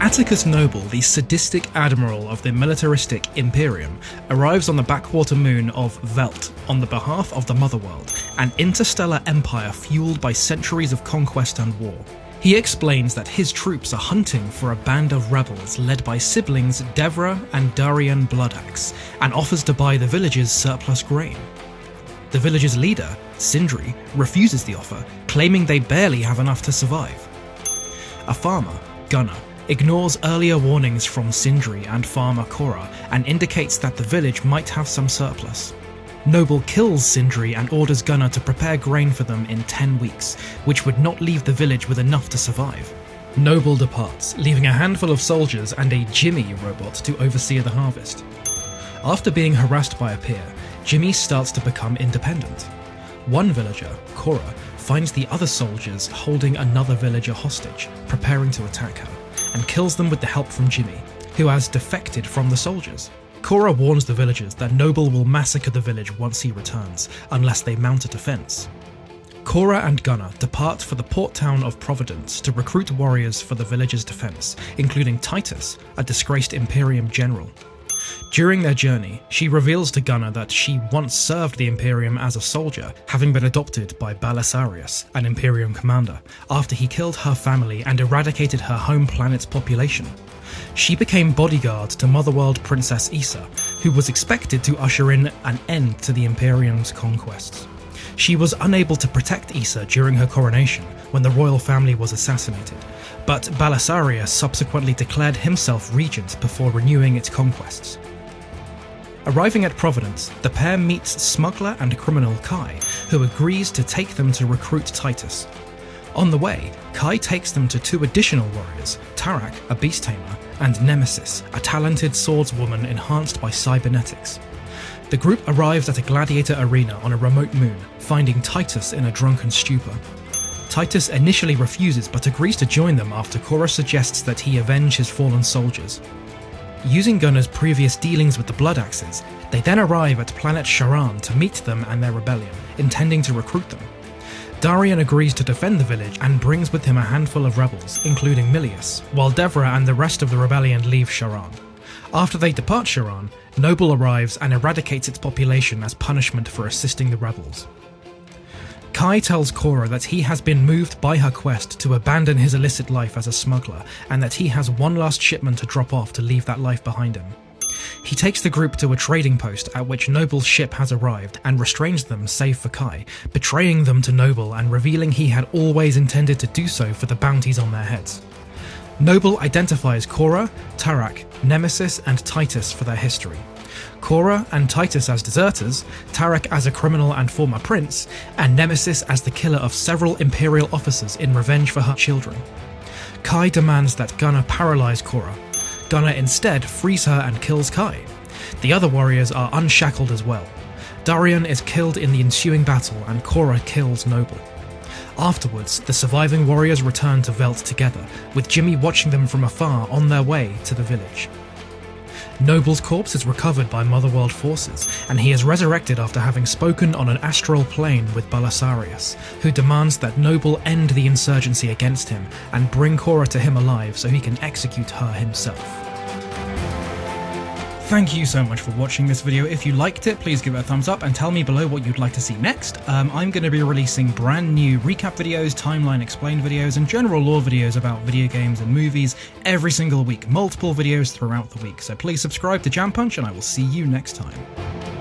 Atticus Noble, the sadistic admiral of the militaristic Imperium, arrives on the backwater moon of Veldt on the behalf of the Motherworld, an interstellar empire fueled by centuries of conquest and war. He explains that his troops are hunting for a band of rebels led by siblings Devra and Darian Bloodaxe, and offers to buy the village's surplus grain. The village's leader, Sindri, refuses the offer, claiming they barely have enough to survive. A farmer, Gunnar, ignores earlier warnings from Sindri and farmer Kora and indicates that the village might have some surplus. Noble kills Sindri and orders Gunnar to prepare grain for them in 10 weeks, which would not leave the village with enough to survive. Noble departs, leaving a handful of soldiers and a Jimmy robot to oversee the harvest. After being harassed by a peer, Jimmy starts to become independent. One villager, Kora, finds the other soldiers holding another villager hostage, preparing to attack her, and kills them with the help from Jimmy, who has defected from the soldiers. Kora warns the villagers that Noble will massacre the village once he returns, unless they mount a defense. Kora and Gunnar depart for the port town of Providence to recruit warriors for the village's defense, including Titus, a disgraced Imperium general. During their journey, she reveals to Gunnar that she once served the Imperium as a soldier, having been adopted by Belisarius, an Imperium commander, after he killed her family and eradicated her home planet's population. She became bodyguard to Motherworld Princess Issa, who was expected to usher in an end to the Imperium's conquests. She was unable to protect Issa during her coronation, when the royal family was assassinated, but Belisarius subsequently declared himself regent before renewing its conquests. Arriving at Providence, the pair meets smuggler and criminal Kai, who agrees to take them to recruit Titus. On the way, Kai takes them to two additional warriors, Tarak, a beast tamer, and Nemesis, a talented swordswoman enhanced by cybernetics. The group arrives at a gladiator arena on a remote moon, finding Titus in a drunken stupor. Titus initially refuses but agrees to join them after Kora suggests that he avenge his fallen soldiers. Using Gunnar's previous dealings with the Bloodaxes, they then arrive at planet Charan to meet them and their rebellion, intending to recruit them. Darian agrees to defend the village and brings with him a handful of rebels, including Milius, while Devra and the rest of the rebellion leave Charan. After they depart Charan, Noble arrives and eradicates its population as punishment for assisting the rebels. Kai tells Kora that he has been moved by her quest to abandon his illicit life as a smuggler, and that he has one last shipment to drop off to leave that life behind him. He takes the group to a trading post at which Noble's ship has arrived and restrains them save for Kai, betraying them to Noble and revealing he had always intended to do so for the bounties on their heads. Noble identifies Kora, Tarak, Nemesis and Titus for their history. Kora and Titus as deserters, Tarak as a criminal and former prince, and Nemesis as the killer of several Imperial officers in revenge for her children. Kai demands that Gunnar paralyze Kora. Gunnar instead frees her and kills Kai. The other warriors are unshackled as well. Darian is killed in the ensuing battle and Kora kills Noble. Afterwards, the surviving warriors return to Veldt together, with Jimmy watching them from afar on their way to the village. Noble's corpse is recovered by Motherworld forces, and he is resurrected after having spoken on an astral plane with Belisarius, who demands that Noble end the insurgency against him and bring Kora to him alive so he can execute her himself. Thank you so much for watching this video. If you liked it, please give it a thumbs up and tell me below what you'd like to see next. I'm going to be releasing brand new recap videos, timeline explained videos, and general lore videos about video games and movies every single week. Multiple videos throughout the week. So please subscribe to Jam Punch and I will see you next time.